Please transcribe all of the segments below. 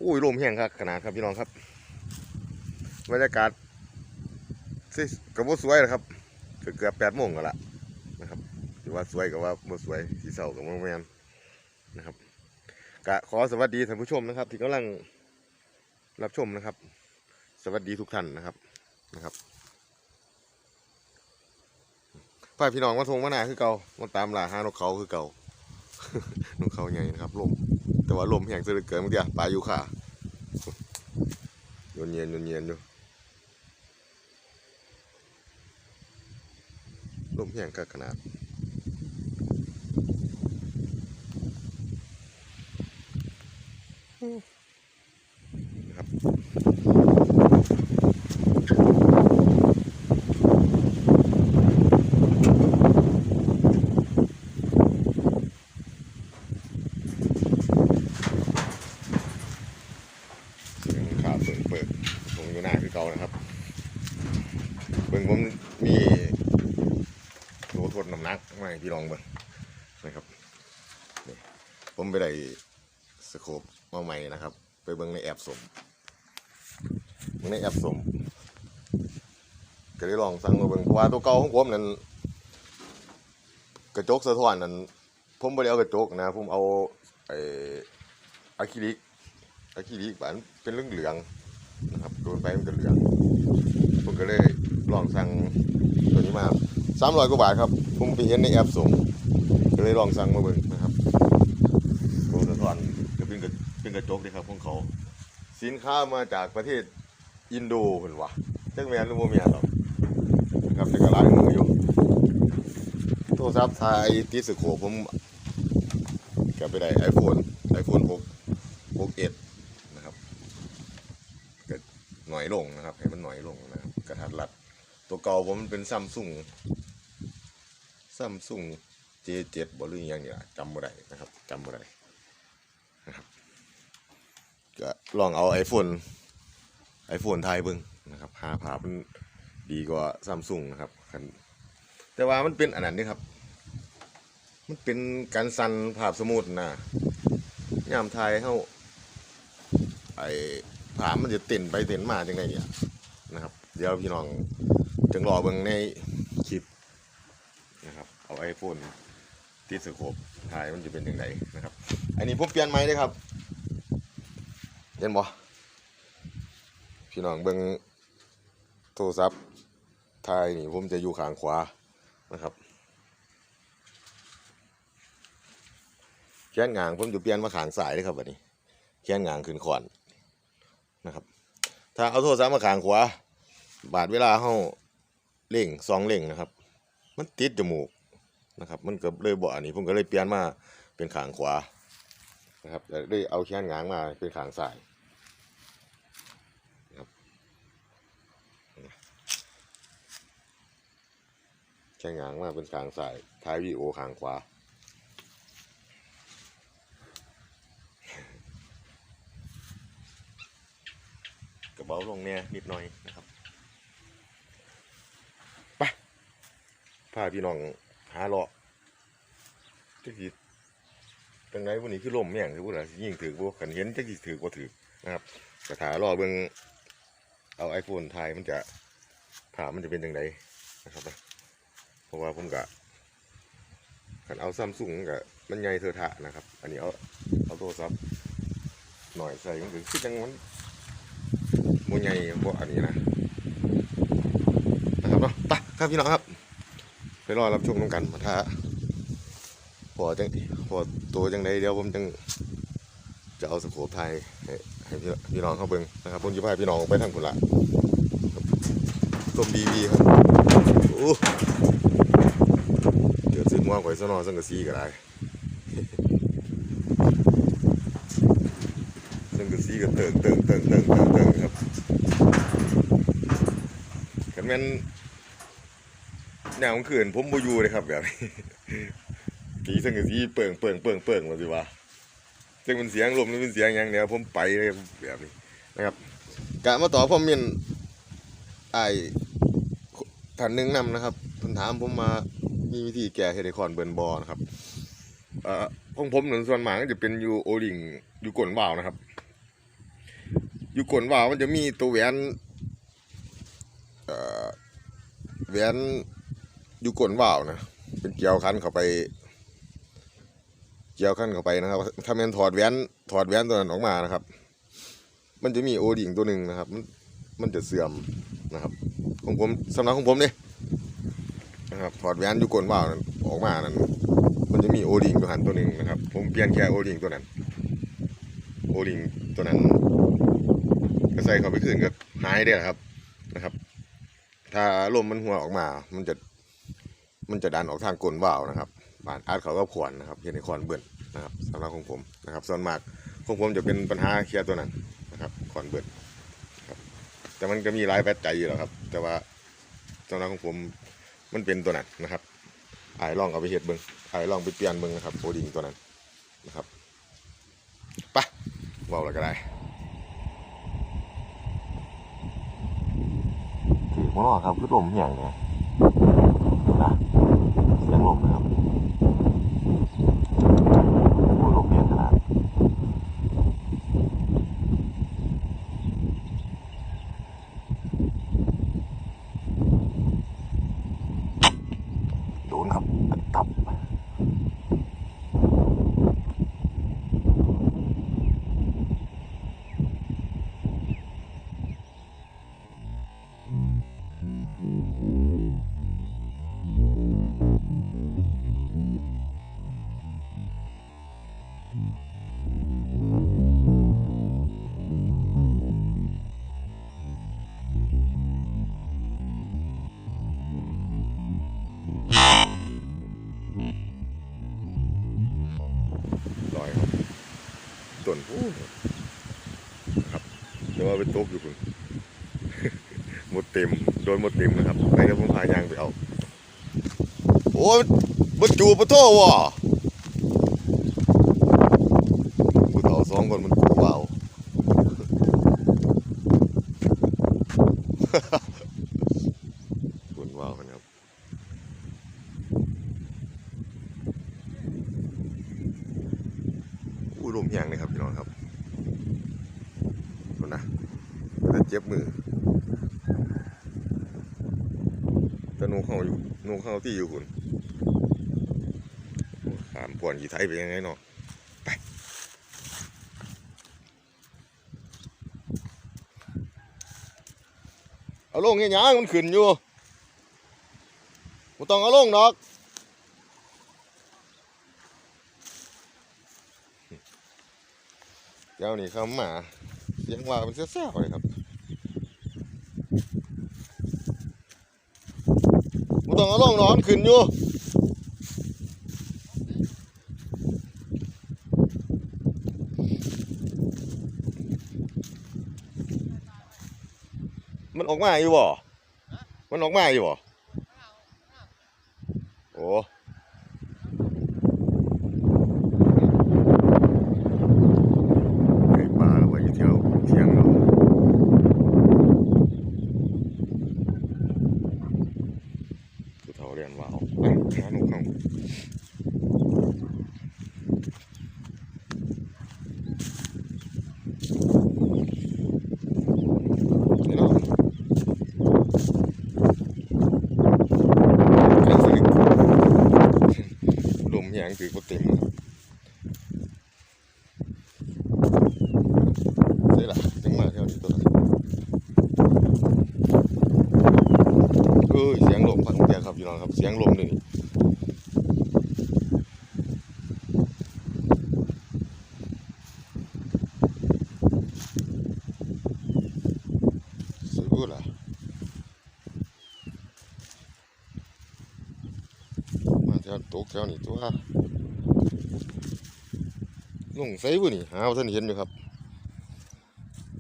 อุ้ยลมแห้งครับขนาดครับพี่น้องครับบรรยากาศกับว่าสวยนะครับเกือบ8 โมงกันละนะครับถือว่าสวยกับว่าบ่สวยสีเศร้ากับว่าแมนนะครับกะขอสวัสดีท่านผู้ชมนะครับที่กำลังรับชมนะครับสวัสดีทุกท่านนะครับพ่อพี่น้องมาทงมาหนาคือเก่ามาตามล่าหานกเขาคือเก่านกเขาใหญ่นะครับลมแต่ว่าลมแห้งเสือเกินเมื่อกี้ปลาอยู่ค่ะโยนเย็นอยู่ลมแห้งก็ขนาดนะครับขาเปิดตรงอยู่หน้าคือเก่านะครับเบิ่งผมมีโหลทดน้ำหนักมาให้พี่ลองเบิ่งนะครับนี่ผมไปได้สโคปมาใหม่นะครับไปเบิ่งในแอปสมก็ได้ลองสั่งมาเบิ่งเพราะว่าตัวเก่าของผมนั้นกระจกสะท้อนนั้นผมไม่ได้เอากระจกนะผมเอาไอ้อะคริลิกแบบเป็นเหลืองนะครับโดนไปมันก็เหลืองผมก็เลยลองสั่งตัวนี้มา300 กว่าบาทครับผมไปเห็นในแอปส่งก็เลยลองสั่งมาเบิ่งนะครับตัวสะท้อนก็เป็นกระจกเลยครับของเขาสินค้ามาจากประเทศอินโดเพิ่นว่าจักแม่นหรือบ่แม่นหรอกนะครับแต่ก็หลายมืออยู่โทรศัพท์ถ่ายติดสโคปผมก็ไปได้ iPhone 6s นะครับก็หน่อยลงนะครับให้มันหน่อยลงนะครับกระทัดรัดตัวเก่าผมมันเป็นซัมซุงJ7 บ่หรืออย่างนี้ล่ะจำบ่ได้นะครับนะครับก็ลองเอา iPhone ถ่ายเบิ่งนะครับหาภาพมันดีกว่าซัมซุงนะครับแต่ว่ามันเป็นอันนั้นนี่ครับมันเป็นการสั่นภาพสมูทนะยามถ่ายเฮาไอ้ภาพมันจะเต้นไปเต้นมาจังไดเนี่ยนะครับเดี๋ยวพี่น้องจังรอเบิ่งในคลิปนะครับเอา iPhone ติดสโคปถ่ายมันจะเป็นจังไดนะครับอันนี้ผมเปลี่ยนใหม่เด้ครับเห็นบ่พี่น้องเบิ่งโทรศัพท์ถ่ายนี่ผมจะอยู่ข้างขวานะครับแขนงางผมจะเปลี่ยนมาข้างซ้ายเลยครับวันนี้แขนงางขึ้นขวานนะครับถ้าเอาโทรศัพท์มาข้างขวาบาดเวลาเฮาเร่ง2 เร่งนะครับมันติดจมูกนะครับมันก็เลยบ่อันนี้ผมก็เลยเปลี่ยนมาเป็นข้างขวานะครับได้เอาแขนงางมาเป็นข้างซ้ายนะครับแขนงางมาเป็นข้างซ้ายถ่ายวิดีโอข้างขวากระเป๋าลงเนี่ยนิดหน่อยนะครับไปพาพี่น้องหาเลาะจักสิจังไดวันนี้คือลมแม่งคือพูดอะไรยิ่งถือบ่กันเห็นจักสิถือบ่ถือนะครับกระถารอเบิ่งเอา iPhone ถ่ายมันจะภาพมันจะเป็นจังไดนะครับเพราะว่าผมก็คันเอาซัมซุงก็มันใหญ่เทอะทะนะครับอันนี้เอาโทรศัพท์หน่อยใส่มันคือจังมันโมใหญ่บ่อันนี้นะครับเนาะไปครับพี่น้องครับไปรอรับชมน้ำกันมาท่าพอตัวจังไดเดี๋ยวผมจังจะเอาสโคปถ่ายให้พี่น้องเขาเบิ่งนะครับผมจะพาพี่น้องไปทางพุ่นละต้มบีครับโอ้เดี๋ยวซื้อม้วนไว้ซะหน่อยสังกะสีก็ได้สังกะสีก็เติงครับกันแม่นแนวของขืนผมบ่อยู่เลยครับแบบนี้ตีสังกะสีเปิงว่าสิว่าซึ่งเป็นเสียงลมนี่เป็นเสียงอย่างเดียวผมไปเลยแบบนี้นะครับกะมาต่อผมมีไอ้ท่านหนึ่งนำนะครับเพิ่นถามผมมามีวิธีแก้เฮลิคอนเบิร์นบอนะครับของผมหนึ่งส่วนมากก็จะเป็นอยู่โอลิงอยู่ก้นว่าวนะครับ อยู่ก้นว่าวมันจะมีตัวแหวนแหวนอยู่ก้นว่าวนะเป็นเกี่ยวคันเข้าไปนะครับถ้าแม่นถอดแหวนตัวนั้นออกมานะครับมันจะมีโอดิ่งตัวหนึ่งนะครับมันจะเสื่อมนะครับของผมสำหรับของผมเนี่ยนะครับถอดแหวนอยู่ก้นว่าวนั้นออกมานั้นมันจะมีโอดิ่งตัวหันตัวหนึ่งนะครับผมเปลี่ยนแค่โอดิ่งตัวนั้นก็ใส่เข้าไปคืนก็หายได้ครับนะครับถ้าลมมันหัวออกมามันจะดันออกทางก้นว่าวนะครับบานอาดเขาก็ขวานนะครับเห็นในขวานเบิ่นนะครับสำหรับของผมนะครับส่วนมากของผมจะเป็นปัญหาเคลียร์ตัวนั้นนะครับขวานเบิ่นครับแต่มันก็มีหลายปัจจัยอยู่แล้วครับแต่ว่าสำหรับของผมมันเป็นตัวนั้นนะครับไอ้ลองเอาไปเฮ็ดเบิ่งไอ้ลองไปเปลี่ยนเบิ่งนะครับโอดิ่งตัวนั้นนะครับไปว่าวแล้วก็ได้ถือว่าครับคือลมอย่างเนี้ยนะเสียงลมนะครับโอ้ลมเย็นขนาดโดนครับตับลอยครับต้นพูครับเดี๋ยวว่าไปตกอยู่คุณหมดเต็มโดนหมดเต็มนะครับไปแล้วผมพายางไปเอาโอ้ยบรรจุปะโถวะผู้เฒ่าสองคนมันว้าวคุณว้าวครับอู้ลมแห้งเลยครับพี่น้องครับดูนะจะเจ็บมือแต่นูเข้าที่อยู่คุณขามป่วนกี่ไทยไปยังไงเนาะไปเอาลงเงี้ยมันขึ้นอยู่ไม่ต้องเอาลงดอกเจ้านี่คำมาเสียงว่ามันเสี้ยวๆเลยครับไม่ต้องเอาลงนอนขึ้นอยู่มันออกมาอยู่บ่มันออกมาอยู่บ่โอ้ไก่ปลาแล้วไว้อยู่แถวเที่ยงเราผู้เฒ่าเรียนว่าวไปหาหนูเข้านี่เนาะลมแห้งถือว่าเต็มเสียละจังมาแถวนี้ตัวนั้นเสียงลมฟังเดียวครับพี่น้องครับเสียงลมเลยสู้ล่ะมาแถวตกแถวนี้ตัวลงใส่บุนี่หาท่านเห็นอยู่ครับ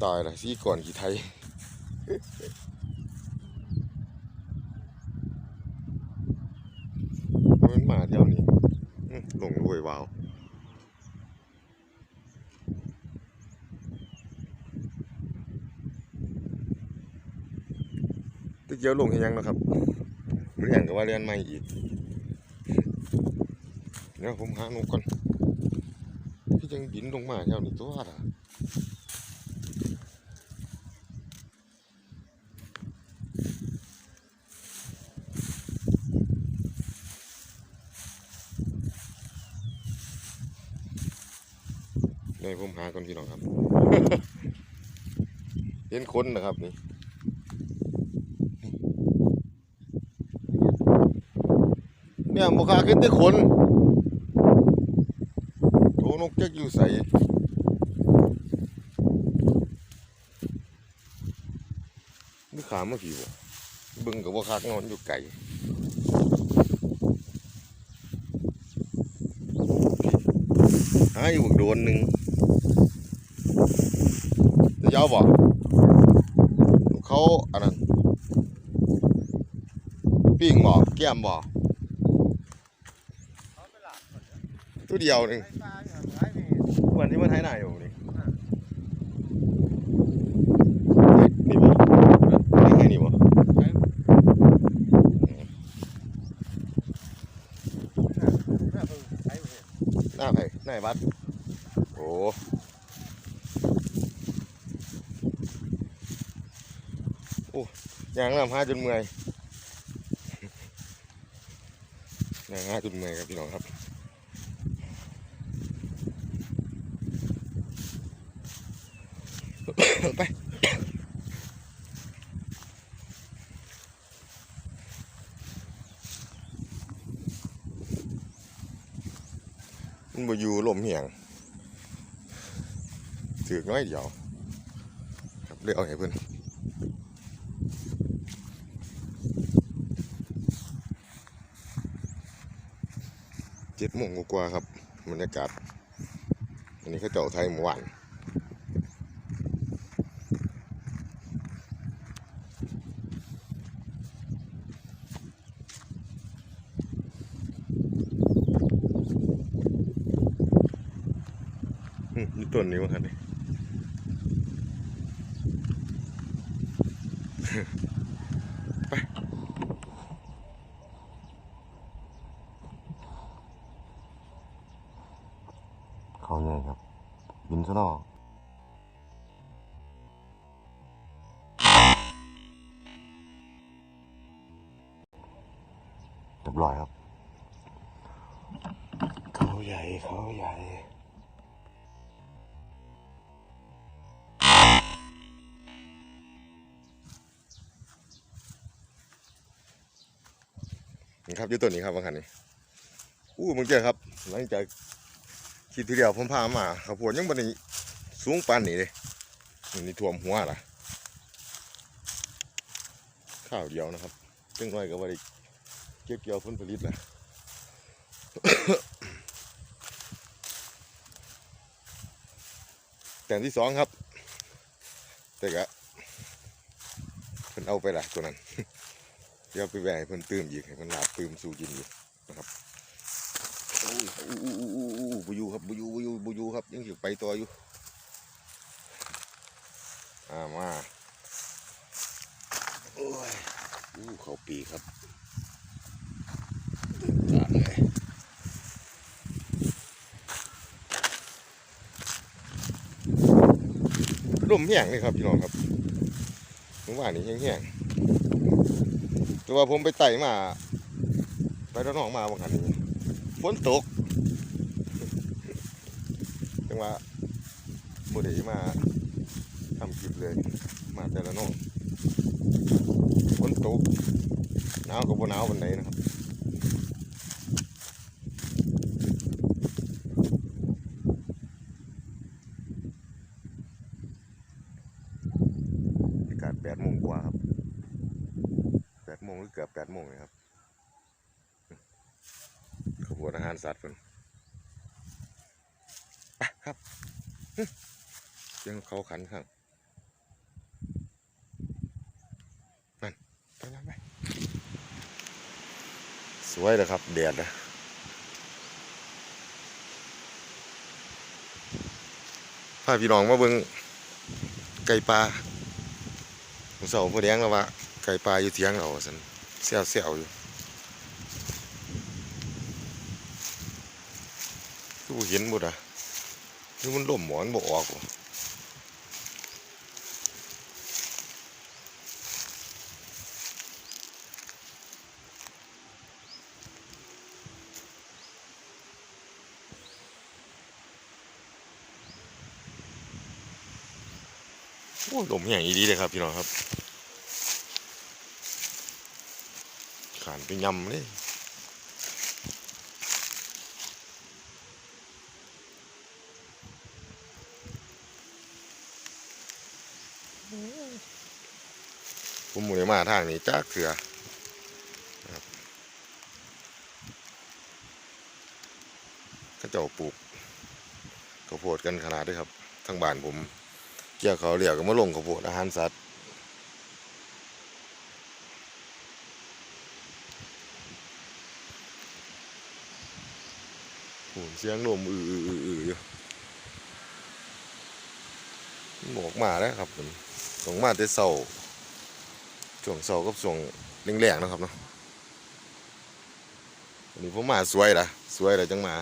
ตายละสีก่อนกี่ไทยมันมาแถวนี้ลงด้วยวาวตะเกียวลงให้ยังนะครับหรืออย่างกับว่าเรียนใหม่อีกเดี๋ยวผมหาหนูก่อนที่ยังบินลงมาแถวนี้ตัวละ ก่อนพี่น้องครับ เห็นคนนะครับนี่เนี่ยบุคาขึ้นที่คนโตนกจักอยู่ใสนี่ขามาผีบ่เบิ่งกับบุคานอนอยู่ไก่หาอยู่บักโดนหนึ่งจะยาวบ่เขาอันนั้นปิ้งบ่แก้มบ่ตัวเดียวหนึ่งเหมือนที่มันไทยหน่ายอยู่นี่นี่บ่นี่ไงนี่บ่หน้าไผ่หน้าบัดโอ้โอ้ยางน้ำหาจนเมื่อยยางหาจนเมื่อยครับพี่น้องครับไปมันบ่อยู่ลมเหี่ยงถือน้อยเดียวครับเลยเอาให้เพิ่น7 โมงกว่าครับบรรยากาศอันนี้เขาเจ้าไทยเมื่อวานนี่ต้นนี้มั้งครับนี่ไปเขาใหญ่ครับบินซะเนาะเรียบร้อยครับเขาใหญ่เขาใหญ่นี่ครับอยู่ต้นนี้ครับบางคันนี้มึงเจอครับหลังจากคิดทีเดียวผมพามาข้าวโพดยังบนนี้สูงปานนี้เลยนี่ท่วมหัวล่ะข้าวเดียวนะครับจังน้อยก็ว่าได้เก็บเกี่ยวผลผลิตนะ แต่ที่สองครับแต่ก็เพิ่นเอาไปละตัวนั้น เดี๋ยวไปแหวกเพิ่นตื่มอีกให้เพิ่นลาบตื่มสู่กินอยู่นะครับบุยูครับบุยูครับยังอยู่ไปตัวอยู่มาโอ้ยเขาปีครับจัดเลยลมแห้งเลยครับพี่น้องครับเมื่อวานนี้แห้งๆแต่ว่าผมไปไต่มาไปด้านนอกมาบางครั้งนี้ฝนตกจังว่าบ่ได้มาทำคลิปเลยมาแต่ละน้องฝนตกหนาวกับบ่หนาววันไหนนะครับอากาศ8 โมงกว่าครับ8 โมงหรือเกือบ8 โมงเลยครับขบวนอาหารสัตว์เพิ่นไปครับยังเขาขันครับนั่นไปสวยเลยครับแดดนะพาพี่น้องมาเบิ่งไก่ปลาผมเสาผู้แดงแล้วว่าไก่ปลาอยู่เถียงเราสันเสี่ยวอยู่ทุกเห็นหมดอ่ะนี่มันล่มหมอนบ่ออก โอ้ลมแห้งอีดีเลยครับพี่น้องครับขานไปยำเลยผมหมุนมาทางนี้จากเถื่อนะครับเขาเจ้าปลูกข้าวโพดกันขนาดด้วยครับทั้งบ้านผมเกี่ยวเขาเหลี่ยวกับมะลงข้าวโพดอาหารสัตว์โอ้เสียงลมอยู่หมอกมาแล้วครับผมส่งมาแต่เช้าช่วงเช้ากับช่วงแรงๆนะครับเนาะวันนี้ผมมาสวยละจังมา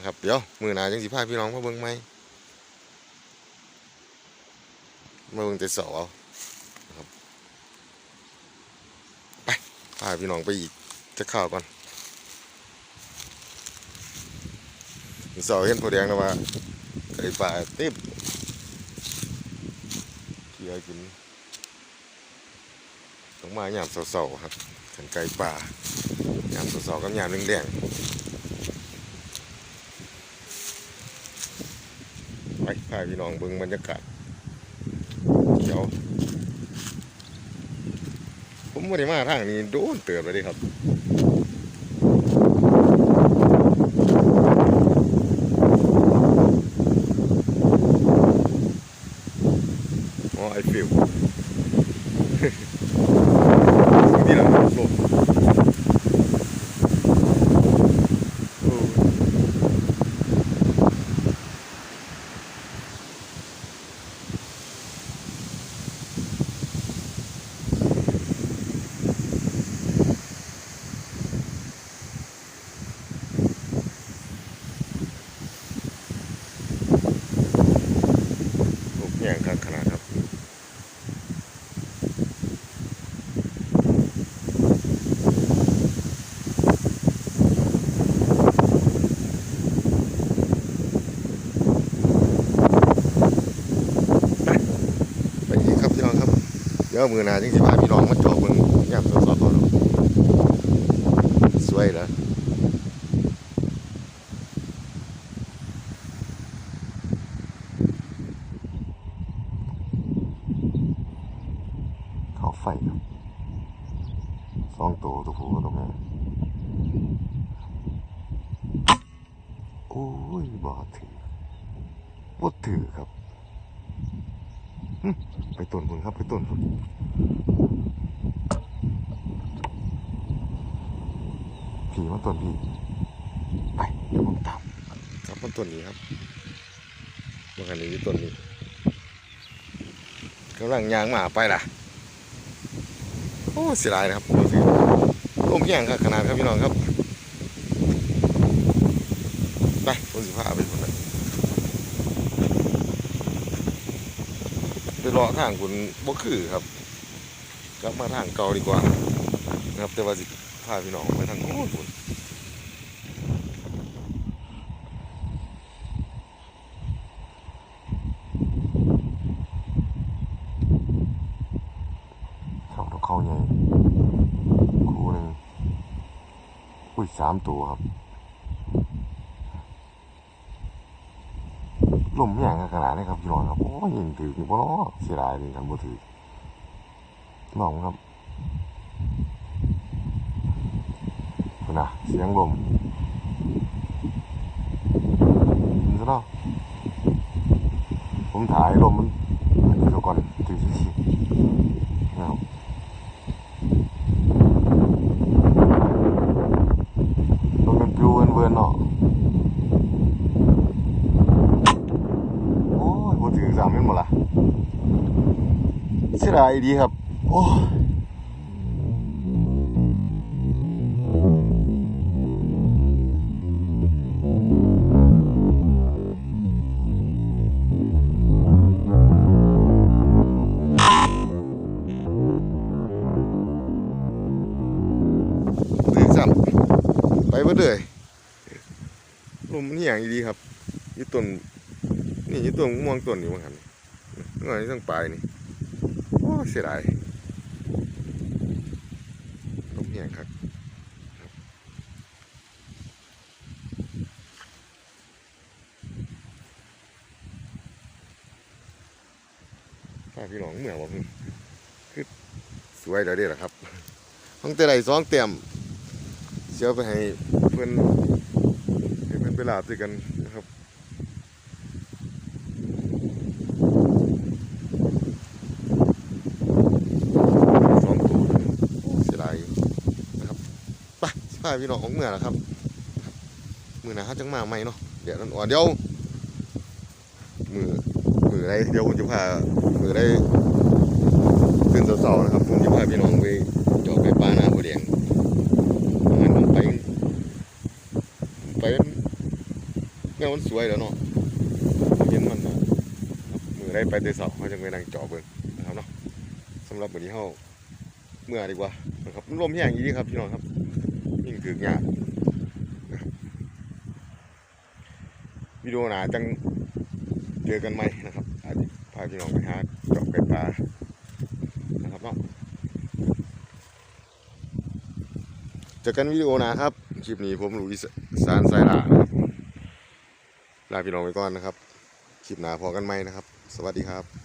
ครับเดี๋ยวมื้อหน้าจังสิพาพี่น้องมาเบิ่งใหม่มาเบิ่งแต่เช้าเอานะครับไปพาพี่น้องไปอีกจะข้าวก่อนเช้าเห็นพ่อแดงนะว่าไก่ป่าเต็มเกี่ยกินต้องมายามเช้าๆครับกันไก่ป่ายามเช้าๆกับยามแดงๆไปพาพี่น้องเบิ่งบรรยากาศเขียวผมไม่ได้มาทางนี้โดนเตือนไปเลยครับอ๋อไอฟิลที่เราโลกแย่งข้างขนาดครับไปอีกครับพี่น้องครับเดี๋ยวมือหนาจังสิพาพี่น้องมาจอบเบิ่งยามเช้าๆตัวเราสวยแล้วเขาไฟครับ2 ตัวผู้กับตัวแม่โอ้ยบ่ถือครับไปต้นพุ่นครับไปต้นพุ่นผีมันต้นพี่ไปเดี๋ยวผมตามครับมันต้นนี้ครับเมื่อกี้นี้ต้นนี้กำลังยางมาไปล่ะโอ้เสียดายนะครับดูสิต้มแย่งครับขนาดครับพี่น้องครับไปผมสิพาไปคนนั้นไปรอทางคุณบ่คือครับกลับมาทางเก่าดีกว่านะครับแต่ว่าสิพาพี่น้องไปทางโน้นพุ่นเขาใหญ่คู่หนึ่งอุ้ย3 ตัวครับลมอย่างขนาดนี้ครับพี่น้องครับโอ้ยยิงถืออยู่บ่เนาะเสียดายเลยครับบ่ถือน้องครับคุณน่ะเสียงลมซะเนาะผมถ่ายลมมันอยู่ซะก่อนถือสินะครับลมมันปลิวเวินๆเนาะโอ้ยบ่ถือ3เม็ดหมดละเสียดายดีครับโอ้ไปเบิดเลยลมมันเหี่ยงดีครับอยู่ต้นนี่อยู่ต้นม่วงต้นอยู่มั้งครับ หน่อยต้องปลายนี่โอ้เสียดายลมแห้งครับถ้าพี่น้องเมื่อบอกคือสวยแล้วเด้ล่ะครับต้องแต่ไหน2 เต็มเสียวไปให้เพื่อนไปลาบด้วยกันนะครับ2 ตัวเสียดายนะครับไปสิพาพี่น้องของเมื่อแล้วครับมือหนาจังมาใหม่เนาะเดี๋ยวนั้นเดี๋ยวมือไรเดี๋ยวผมจะพามือไรตื่นเสาๆนะครับผมจะพาพี่น้องไปจอดไปปลาหน้าบัวแดงงั้นผมไปเงี้ยมันสวยแล้วเนาะเย็นมันนะมือไรไปเตะเสาเขาจะไปนั่งจอดเบิ่งนะครับเนาะสำหรับวันนี้เฮาเมื่อดีกว่านะครับลมแห้งอย่างนี้ครับพี่น้องครับยิ่งถึกงานวิดีโอหนาจังเจอกันไหมนะครับอาจจะพาพี่น้องไปหาเจาะไก่ปลานะครับเนาะเจอกันวิดีโอหนาครับคลิปนี้ผมหลุยสารสายลาลาพี่น้องไปก่อนนะครับคลิปหน้าพอกันไหมนะครับสวัสดีครับ